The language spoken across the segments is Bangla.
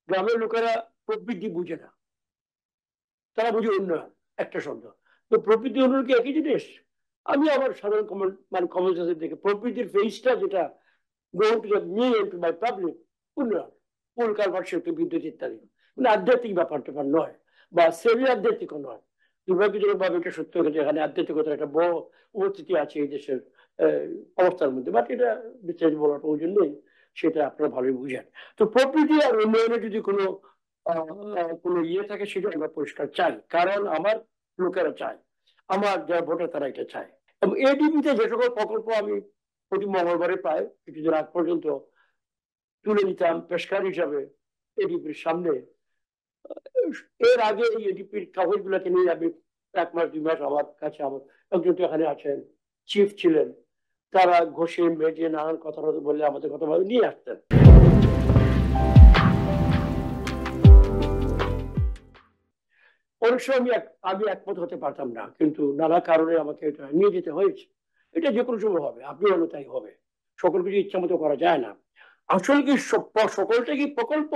গ্রামের লোকেরা প্রবৃদ্ধি বুঝে না, তারা বুঝে উন্নয়ন একটা শব্দ। তো প্রবৃদ্ধি উন্নয়ন কি একই জিনিস? আমি আমার সাধারণ কমন সেন্সের দেখে প্রবৃদ্ধির ফেজটা যেটা গ্রহণ to me to my public উন্নয়ন, পুল কালভার্ট শিল্প, বিদ্যুৎ ইত্যাদি, মানে আধ্যাত্মিক ব্যাপার নয় বা সেমি আধ্যাত্মিকও নয়। দুর্ভাগ্যজনক ভাবে এটা সত্য হয়েছে, এখানে আধ্যাত্মিকতার একটা বড় উপস্থিতি আছে এই দেশের অবস্থার মধ্যে, বাট এটা বিস্তারিত বলার প্রয়োজন নেই, সেটা আপনারা ভালোই বুঝেন। তো প্রবৃদ্ধি আর উন্নয়নের যদি কোনো কোনো ইয়ে থাকে সেটা আমরা পরিষ্কার চাই, কারণ আমার লোকেরা চায়, আমার যারা ভোটার তারা এটা চায়। এবং এডিবিতে যে সকল প্রকল্প আমি প্রতি মঙ্গলবারে প্রায় কিছুদিন আগ পর্যন্ত তুলে নিতাম পেশকার হিসাবে এডিপির সামনে, এর আগে এই এডিপির কাগজ গুলাকে নিয়ে আমি 1 মাস 2 মাস আমার কাছে, আমার একজন তো এখানে আছেন চিফ ছিলেন, তারা ঘষে মেজে নানান কথা বললে আমাদের কথা ভাবে নিয়ে আসতেন। অনেক সময় আমি একমত হতে পারতাম না, কিন্তু নানা কারণে আমাকে এটা নিয়ে যেতে হয়েছে। এটা যে কোনো সময় হবে, আপনি হলে তাই হবে, সকল কিছু ইচ্ছা মতো করা যায় না। আসলে কি সকলটা কি প্রকল্প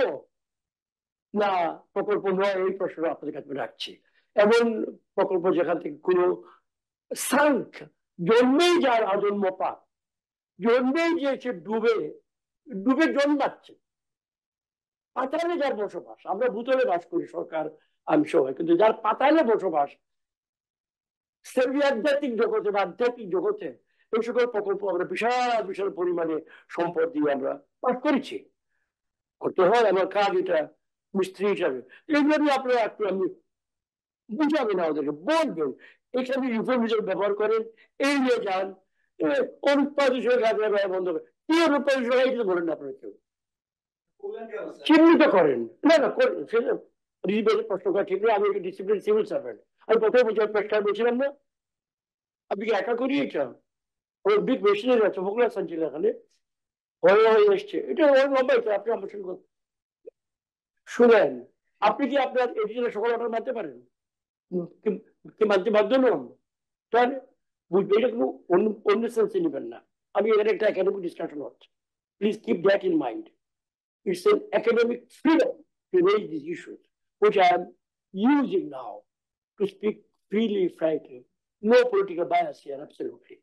না প্রকল্প নয়, এই প্রশ্ন আপনাদের কাছে রাখছি। এমন প্রকল্প যেখান থেকে কোনো সাঙ্ক জন্মেই যার আজন্ম পাক, জন্মেই যে সে ডুবে ডুবে জন্মাচ্ছে, পাতালে যার বসবাস, আমরা ভূতলে বাস করি সরকার আমি সবাই, কিন্তু যার পাতালে বসবাস সেমি আধ্যাত্মিক জগতে বা আধ্যাত্মিক জগতে, এই সকল প্রকল্প আমরা বিশাল বিশাল পরিমাণে সম্পদ দিয়ে আমরা পাঠ করেছি, করতে হয় আমার কাজ এটা মিস্ত্রি হিসাবে। এইভাবে আপনারা একটু আমি বুঝাবেন, আমাদেরকে বলবেন, এখানে ইউফেমিজম ব্যবহার করেন, এই নিয়ে যান, অনুৎপাদিত কাজ বন্ধ করেন, কি অনুৎপাদিত এটা বলেন না আপনারা কেউ, চিহ্নিত করেন। না না সেটা প্রশ্ন করা ঠিক নেই, আমি একটা ডিসিপ্লিন সিভিল সার্ভেন্ট, আমি প্রথমে পরিষ্কার বলছিলাম না, আপনি কি একা করি এটা? ওই বিগ মেশিনের আছে, ফোকলা ছিল এখানে, হয়ে হয়ে এসছে, এটা ওই লম্বাই তো, আপনি আমার সঙ্গে শুনেন, আপনি কি আপনার এডিশনের সকল অর্ডার মানতে পারেন? কি মানতে বাধ্য নন? তাহলে বুঝবে, এটা কোনো অন্য সেন্সে নেবেন না। আমি এখানে একটা একাডেমিক ডিসকাশন হচ্ছে, please keep that in mind. It's an academic freedom to raise these issues, which I am using now to speak freely, frankly. No political bias here, absolutely.